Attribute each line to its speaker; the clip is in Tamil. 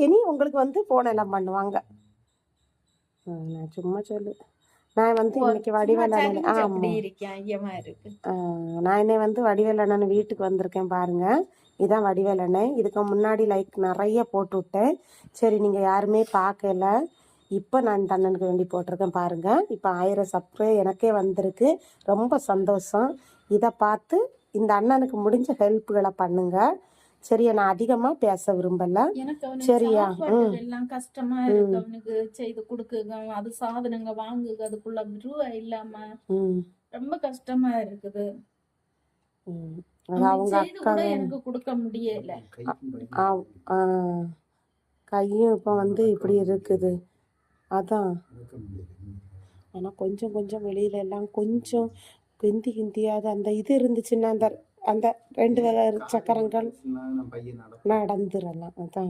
Speaker 1: இனி உங்களுக்கு வந்து ஃபோன் எல்லாம் பண்ணுவாங்க. நான் சும்மா சொல்லு. நான் வந்து இன்னைக்கு வடிவேல் அண்ணன் நான் என்னை வந்து வடிவேல் அண்ணன் வீட்டுக்கு வந்திருக்கேன் பாருங்க. இதான் வடிவேல் அண்ணன். இதுக்கு முன்னாடி லைக் நிறைய போட்டு விட்டேன். சரி நீங்கள் யாருமே பார்க்கல, இப்போ நான் இந்த அண்ணனுக்கு வேண்டி போட்டிருக்கேன் பாருங்க. இப்போ 1000 சப்ஸ்கிரைப் எனக்கே வந்திருக்கு. ரொம்ப சந்தோஷம். இதை பார்த்து இந்த அண்ணனுக்கு முடிஞ்ச ஹெல்ப்புகளை பண்ணுங்க. சரியா? நான் அதிகமா பேச விரும்பல. சரியா?
Speaker 2: எல்லாம் கஷ்டமா இருக்கு அவனுக்கு செய்து கொடுக்குங்க. அது சாதனங்க வாங்குங்க, அதுக்குள்ள ரூபா இல்லாம ரொம்ப கஷ்டமா இருக்குது.
Speaker 1: அவங்க அக்கா
Speaker 2: எனக்கு கொடுக்க முடியல.
Speaker 1: கையும் இப்ப வந்து இப்படி இருக்குது. அதான் ஆனா கொஞ்சம் கொஞ்சம் வெளியில எல்லாம் கொஞ்சம் கிந்தியாவது அந்த இது இருந்துச்சுன்னா அந்த அந்த 2 சக்கரங்கள் நடந்துடலாம். அதான்